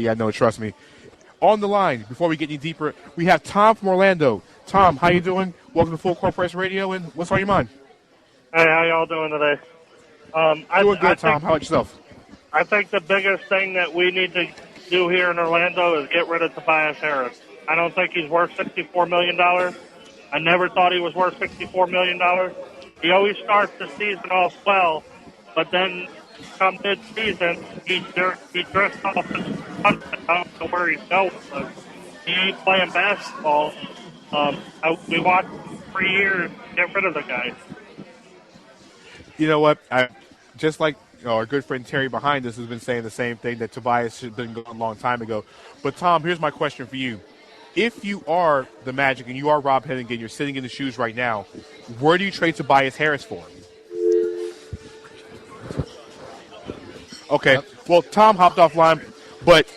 Yeah, no, trust me. On the line, before we get any deeper, we have Tom from Orlando. Tom, how you doing? Welcome to Full Court Press Radio, and what's on your mind? Hey, how y'all doing today? Doing good, Tom. How about yourself? I think the biggest thing that we need to do here in Orlando is get rid of Tobias Harris. I don't think he's worth $64 million. I never thought he was worth $64 million. He always starts the season off well, but then come mid-season, he drifts off and I don't know where he's going. But he ain't playing basketball. We want 3 years to get rid of the guy. You know what? Just like our good friend Terry behind us has been saying the same thing, that Tobias should have been gone a long time ago. But, Tom, here's my question for you. If you are the Magic and you are Rob Hennigan, you're sitting in the shoes right now, where do you trade Tobias Harris for? Okay, well, Tom hopped offline, but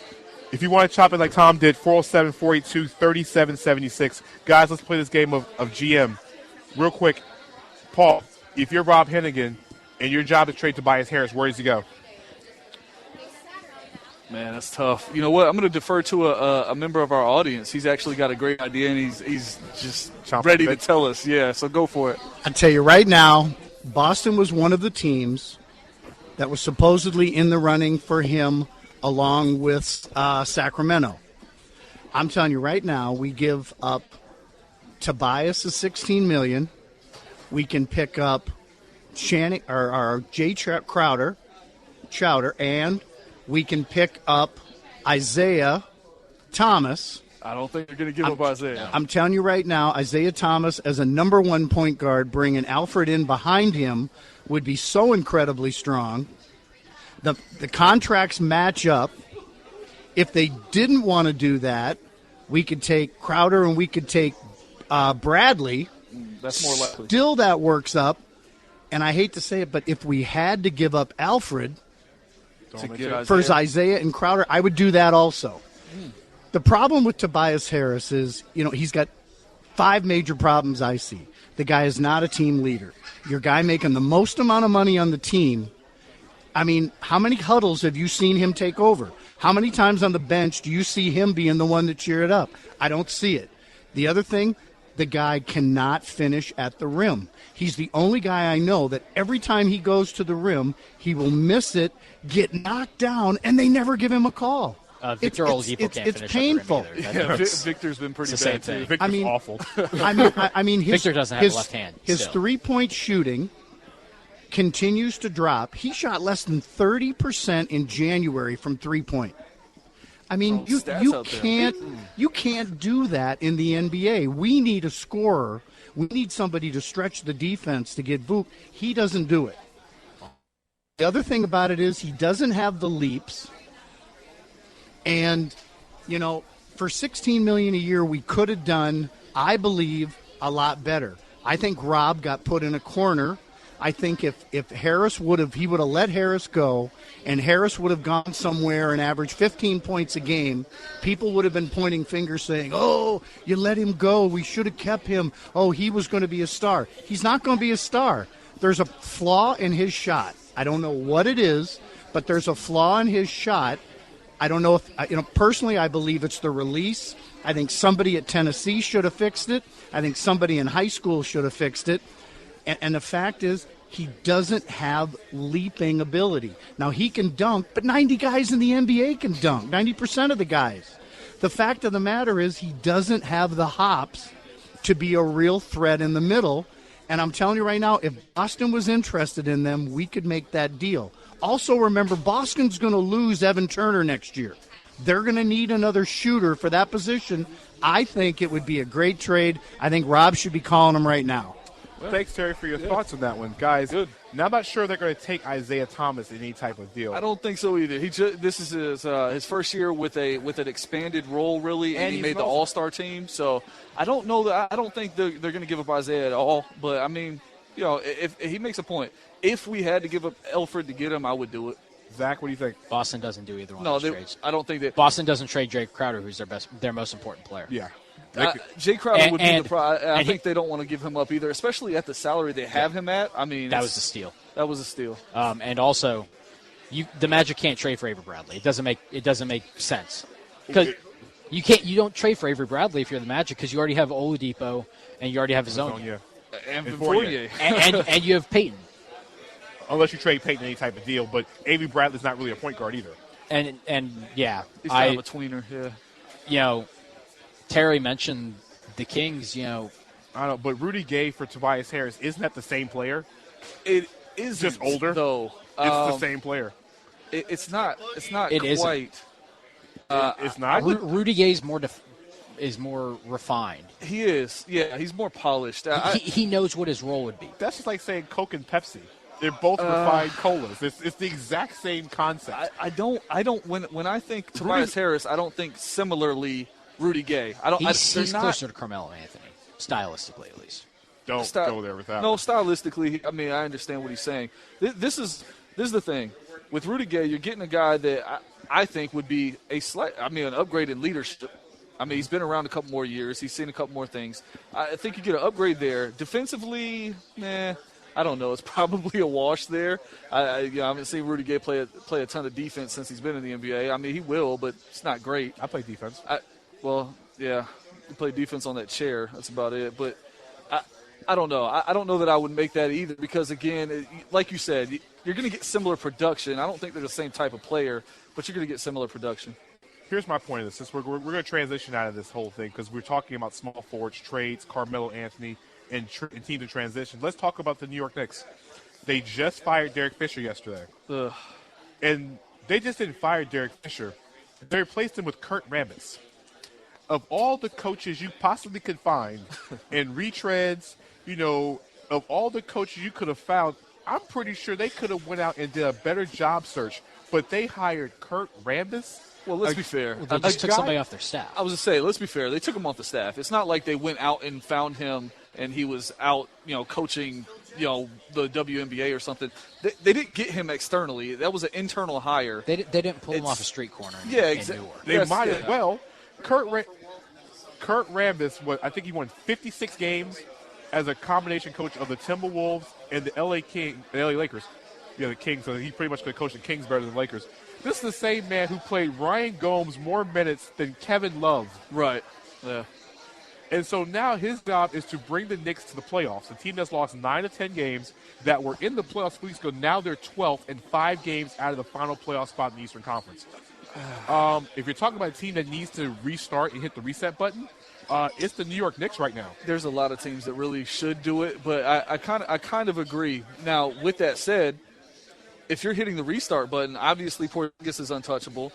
if you want to chop it like Tom did, 407-482-3776. Guys, let's play this game of GM. Real quick, Paul, if you're Rob Hennigan and your job is trade Tobias Harris, where does he go? Man, that's tough. You know what? I'm going to defer to a member of our audience. He's actually got a great idea, and he's just ready to tell us. Yeah, so go for it. I tell you right now, Boston was one of the teams that was supposedly in the running for him along with Sacramento. I'm telling you right now, we give up Tobias is $16 million. We can pick up Chowder, and we can pick up Isaiah Thomas. I don't think they're going to give up Isaiah. I'm telling you right now, Isaiah Thomas as a number one point guard, bringing Alfred in behind him would be so incredibly strong. The contracts match up. If they didn't want to do that, we could take Crowder and we could take Bradley. That's more likely. Still, that works up. And I hate to say it, but if we had to give up Alfred for Isaiah and Crowder, I would do that also. The problem with Tobias Harris is, he's got 5 major problems I see. The guy is not a team leader. Your guy making the most amount of money on the team. I mean, how many huddles have you seen him take over? How many times on the bench do you see him being the one to cheer it up? I don't see it. The other thing, the guy cannot finish at the rim. He's the only guy I know that every time he goes to the rim, he will miss it, get knocked down, and they never give him a call. Victor Oladipo can't finish. It's painful. Victor's been pretty bad too. Victor's awful. I mean, Victor doesn't have a left hand. His 3-point shooting continues to drop. He shot less than 30% in January from 3-point. I mean, you can't do that in the NBA. We need a scorer. We need somebody to stretch the defense to get Vuk. He doesn't do it. The other thing about it is he doesn't have the leaps. And, for $16 million a year, we could have done, I believe, a lot better. I think Rob got put in a corner. I think if Harris would have let Harris go, and Harris would have gone somewhere and averaged 15 points a game, people would have been pointing fingers saying, oh, you let him go. We should have kept him. Oh, he was going to be a star. He's not going to be a star. There's a flaw in his shot. I don't know what it is, but there's a flaw in his shot. I don't know if, personally, I believe it's the release. I think somebody at Tennessee should have fixed it. I think somebody in high school should have fixed it. And the fact is, he doesn't have leaping ability. Now, he can dunk, but 90 guys in the NBA can dunk, 90% of the guys. The fact of the matter is he doesn't have the hops to be a real threat in the middle. And I'm telling you right now, if Boston was interested in them, we could make that deal. Also, remember, Boston's going to lose Evan Turner next year. They're going to need another shooter for that position. I think it would be a great trade. I think Rob should be calling him right now. Well, thanks, Terry, for your thoughts on that one. Guys, now I'm not sure they're going to take Isaiah Thomas in any type of deal. I don't think so either. This is his first year with an expanded role, really, and he made the All-Star team. So I don't know that. I don't think they're going to give up Isaiah at all. But, I mean, if he makes a point, if we had to give up Alfred to get him, I would do it. Zach, what do you think? Boston doesn't do either one of those trades. I don't think that. Boston doesn't trade Jay Crowder, who's their most important player. Yeah. Jay Crowder would be the problem. I think they don't want to give him up either, especially at the salary they have him at. I mean, that was a steal. That was a steal. And also, The Magic can't trade for Avery Bradley. It doesn't make sense because you don't trade for Avery Bradley if you're the Magic because you already have Oladipo and you already have Zonia and Fournier and you have Peyton. Unless you trade Peyton any type of deal, but Avery Bradley's not really a point guard either. And yeah, he's kind of a tweener. Yeah, you know, Terry mentioned the Kings. You know, I don't know, but Rudy Gay for Tobias Harris, isn't that the same player? It is just older though. It's the same player. It's not. It's not it quite. It's not. Rudy Gay is more refined. He is. Yeah, he's more polished. He knows what his role would be. That's just like saying Coke and Pepsi. They're both refined colas. It's the exact same concept. I don't. When I think Tobias Harris, I don't think similarly Rudy Gay. I don't. He's closer to Carmelo Anthony, stylistically at least. Don't go there with that. No, stylistically, I mean, I understand what he's saying. This is the thing. With Rudy Gay, you're getting a guy that I think would be an upgrade in leadership. I mean, he's been around a couple more years. He's seen a couple more things. I think you get an upgrade there. Defensively, I don't know. It's probably a wash there. I haven't seen Rudy Gay play a ton of defense since he's been in the NBA. I mean, he will, but it's not great. I play defense. You play defense on that chair. That's about it. But I don't know. I don't know that I would make that either because, again, like you said, you're going to get similar production. I don't think they're the same type of player, but you're going to get similar production. Here's my point of this. Since we're going to transition out of this whole thing because we're talking about small forwards, trades, Carmelo Anthony, and teams in transition. Let's talk about the New York Knicks. They just fired Derek Fisher yesterday. Ugh. And they just didn't fire Derek Fisher. They replaced him with Kurt Rambis. Of all the coaches you possibly could find in retreads, of all the coaches you could have found, I'm pretty sure they could have went out and did a better job search. But they hired Kurt Rambis. Well, let's be fair. They just took somebody off their staff. I was going to say, let's be fair. They took him off the staff. It's not like they went out and found him and he was out, coaching, the WNBA or something. They didn't get him externally. That was an internal hire. They didn't pull him off a street corner. Yeah, exactly. They might as well. Kurt Rambis, I think he won 56 games as a combination coach of the Timberwolves and the LA Lakers. Yeah, the Kings. So he pretty much could coach the Kings better than the Lakers. This is the same man who played Ryan Gomes more minutes than Kevin Love. Right. Yeah. And so now his job is to bring the Knicks to the playoffs. A team that's lost 9 of 10 games that were in the playoffs weeks ago. Now they're 12th and 5 games out of the final playoff spot in the Eastern Conference. If you're talking about a team that needs to restart and hit the reset button, it's the New York Knicks right now. There's a lot of teams that really should do it, but I kind of agree. Now, with that said, if you're hitting the restart button, obviously Porzingis is untouchable.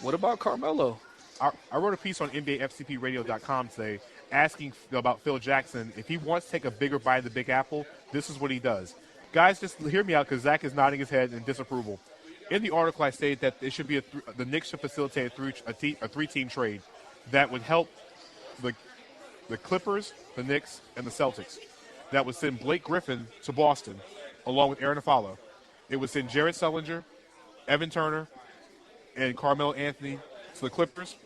What about Carmelo? I wrote a piece on NBAFCPRadio.com today asking about Phil Jackson. If he wants to take a bigger bite of the Big Apple, this is what he does. Guys, just hear me out because Zach is nodding his head in disapproval. In the article, I stated that it should be the Knicks should facilitate a three-team trade that would help the Clippers, the Knicks, and the Celtics. That would send Blake Griffin to Boston, along with Aaron Aflalo. It would send Jared Sullinger, Evan Turner, and Carmelo Anthony to the Clippers.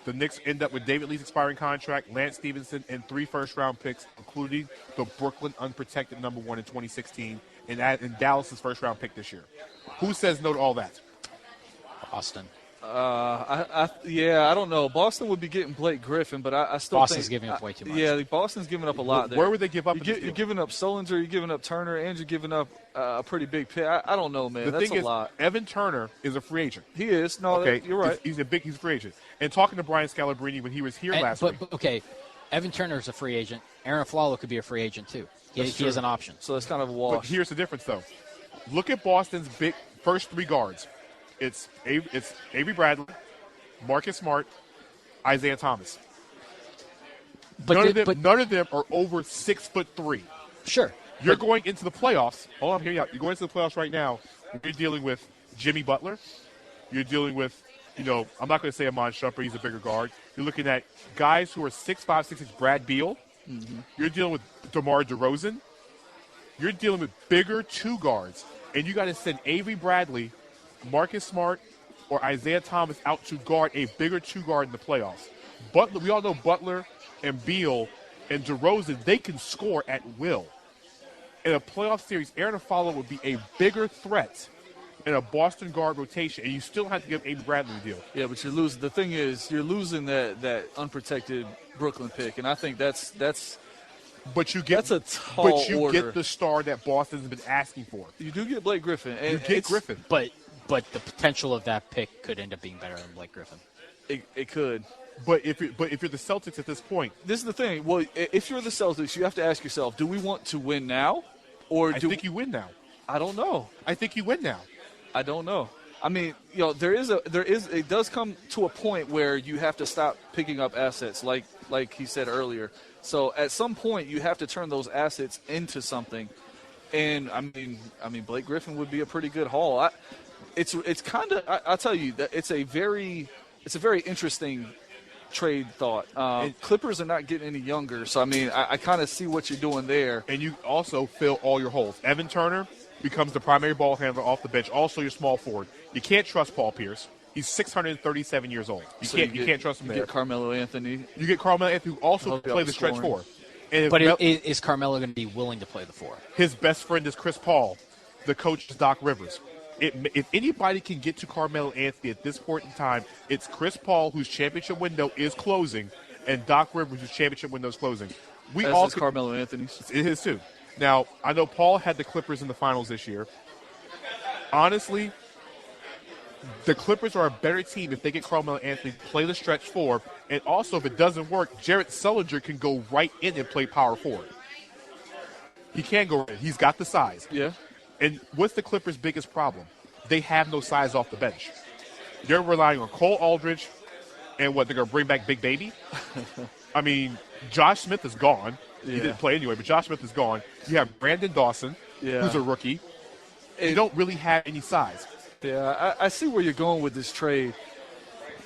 The Knicks end up with David Lee's expiring contract, Lance Stevenson, and 3 first-round picks, including the Brooklyn unprotected number 1 in 2016, and Dallas' first-round pick this year. Who says no to all that? Boston. I don't know. Boston would be getting Blake Griffin, but I still Boston's think giving up way too much. Yeah, Boston's giving up a lot there. Where would they give up? You're giving up Sullinger, you're giving up Turner, and you're giving up a pretty big pick. I don't know, man. That's a lot. Evan Turner is a free agent. He is. No, okay, you're right. He's a free agent. And talking to Brian Scalabrine when he was here last week. But, okay, Evan Turner is a free agent. Aaron Aflalo could be a free agent, too. He has an option. So that's kind of a wash. But here's the difference, though. Look at Boston's first 3 guards. It's Avery Bradley, Marcus Smart, Isaiah Thomas. None of them are over 6'3". Sure. You're going into the playoffs. Hold on, hear me out. You're going into the playoffs right now. You're dealing with Jimmy Butler. You're dealing with, I'm not going to say Amon Shumpert. He's a bigger guard. You're looking at guys who are 6'5", 6'6", Brad Beal. Mm-hmm. You're dealing with DeMar DeRozan. You're dealing with bigger 2 guards. And you got to send Avery Bradley, Marcus Smart, or Isaiah Thomas out to guard a bigger 2 guard in the playoffs. Butler, we all know Butler and Beal and DeRozan, they can score at will. In a playoff series, Aaron Aflalo would be a bigger threat in a Boston guard rotation, and you still have to give Avery Bradley a deal. Yeah, but you're losing. The thing is, you're losing that unprotected Brooklyn pick, and I think that's. But you get that's a tall But you order. get the star that Boston's been asking for. You do get Blake Griffin. And you get Griffin, but the potential of that pick could end up being better than Blake Griffin. It could. But if you're the Celtics at this point, this is the thing. Well, if you're the Celtics, you have to ask yourself: do we want to win now, or I think you win now? I don't know. I think you win now. I don't know. I mean, it does come to a point where you have to stop picking up assets, like he said earlier. So at some point, you have to turn those assets into something. And I mean, Blake Griffin would be a pretty good haul. It's kind of I'll tell you that it's a very interesting trade thought. Clippers are not getting any younger, so I mean, I kind of see what you're doing there. And you also fill all your holes. Evan Turner becomes the primary ball handler off the bench. Also, your small forward. You can't trust Paul Pierce. He's 637 years old. You can't trust him there. You get Carmelo Anthony. You get Carmelo Anthony, who also play the stretch four. But is Carmelo going to be willing to play the four? His best friend is Chris Paul. The coach is Doc Rivers. If anybody can get to Carmelo Anthony at this point in time, it's Chris Paul, whose championship window is closing, and Doc Rivers, whose championship window is closing. That's Carmelo Anthony's. It is too. Now, I know Paul had the Clippers in the finals this year. Honestly, the Clippers are a better team if they get Carmelo Anthony to play the stretch four. And also, if it doesn't work, Jared Sullinger can go right in and play power forward. He can go in. He's got the size. Yeah. And what's the Clippers' biggest problem? They have no size off the bench. They're relying on Cole Aldridge and they're going to bring back Big Baby? I mean, Josh Smith is gone. Yeah. He didn't play anyway, but Josh Smith is gone. You have Brandon Dawson, who's a rookie. You don't really have any size. Yeah, I see where you're going with this trade.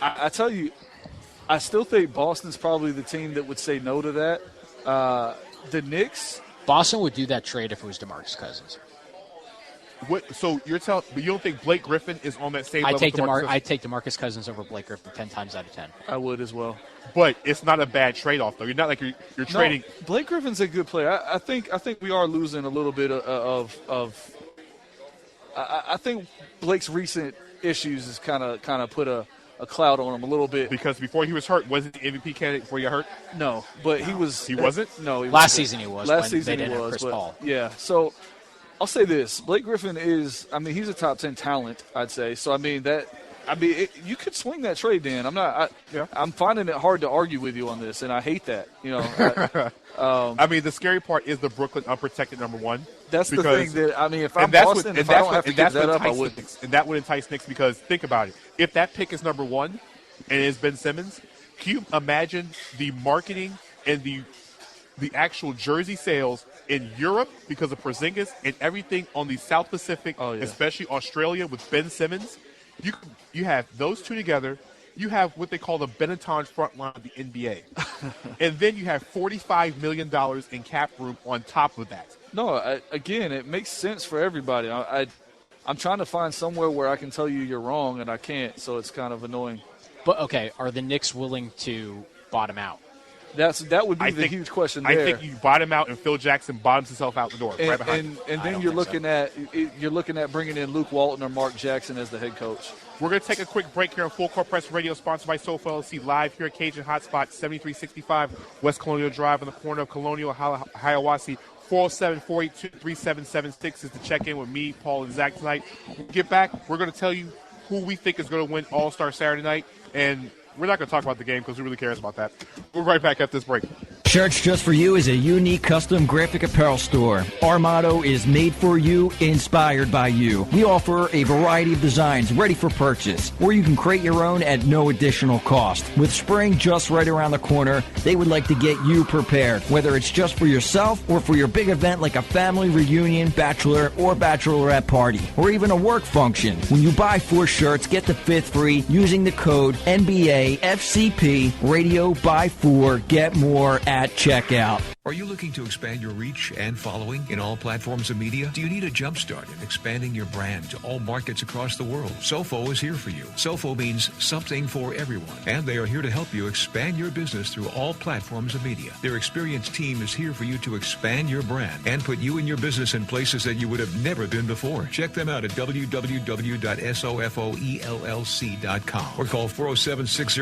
I tell you, I still think Boston's probably the team that would say no to that. The Knicks. Boston would do that trade if it was DeMarcus Cousins. So you're telling, but you don't think Blake Griffin is on that same level? I'd take DeMarcus Cousins over Blake Griffin 10 times out of 10. I would as well. But it's not a bad trade-off, though. You're not like you're trading. No, Blake Griffin's a good player. I think we are losing a little bit of I think Blake's recent issues has kind of put a cloud on him a little bit. Because before he was hurt, wasn't he MVP candidate before he got hurt? No, but he was. He wasn't? No, last season he was. Last season they he didn't was. have Chris Paul. Yeah, so I'll say this: Blake Griffin is. I mean, he's a top 10 talent, I'd say. So I mean you could swing that trade, Dan. I'm finding it hard to argue with you on this, and I hate that. You know. I mean, the scary part is the Brooklyn unprotected number one. That's the thing that if I'm Boston, if I don't have to give that up, I wouldn't. And that would entice Knicks because think about it: if that pick is number one, and it's Ben Simmons, can you imagine the marketing and the actual jersey sales in Europe because of Porzingis and everything on the South Pacific, especially Australia with Ben Simmons? You have those two together. You have what they call the Benetton front line of the NBA. And then you have $45 million in cap room on top of that. No, again, it makes sense for everybody. I'm trying to find somewhere where I can tell you you're wrong, and I can't, so it's kind of annoying. But, okay, are the Knicks willing to bottom out? That would be the huge question there. I think you bottom out and Phil Jackson bottoms himself out the door right behind him. And then you're looking at bringing in Luke Walton or Mark Jackson as the head coach. We're going to take a quick break here on Full Court Press Radio, sponsored by SOFOELLC, live here at Cajun Hotspot, 7365 West Colonial Drive on the corner of Colonial, Hiawassee. 407-482-3776 is to check in with me, Paul, and Zach tonight. When we get back, we're going to tell you who we think is going to win All-Star Saturday night, and we're not going to talk about the game because who really cares about that. We're right back after this break. Shirts Just For You is a unique custom graphic apparel store. Our motto is made for you, inspired by you. We offer a variety of designs ready for purchase, or you can create your own at no additional cost. With spring just right around the corner, they would like to get you prepared, whether it's just for yourself or for your big event like a family reunion, bachelor, or bachelorette party, or even a work function. When you buy 4 shirts, get the 5th free using the code NBA FCP Radio Buy 4 Get More at at checkout. Are you looking to expand your reach and following in all platforms of media? Do you need a jump start in expanding your brand to all markets across the world? SOFO is here for you. SOFO means something for everyone, and they are here to help you expand your business through all platforms of media. Their experienced team is here for you to expand your brand and put you and your business in places that you would have never been before. Check them out at www.sofoellc.com or call 407-60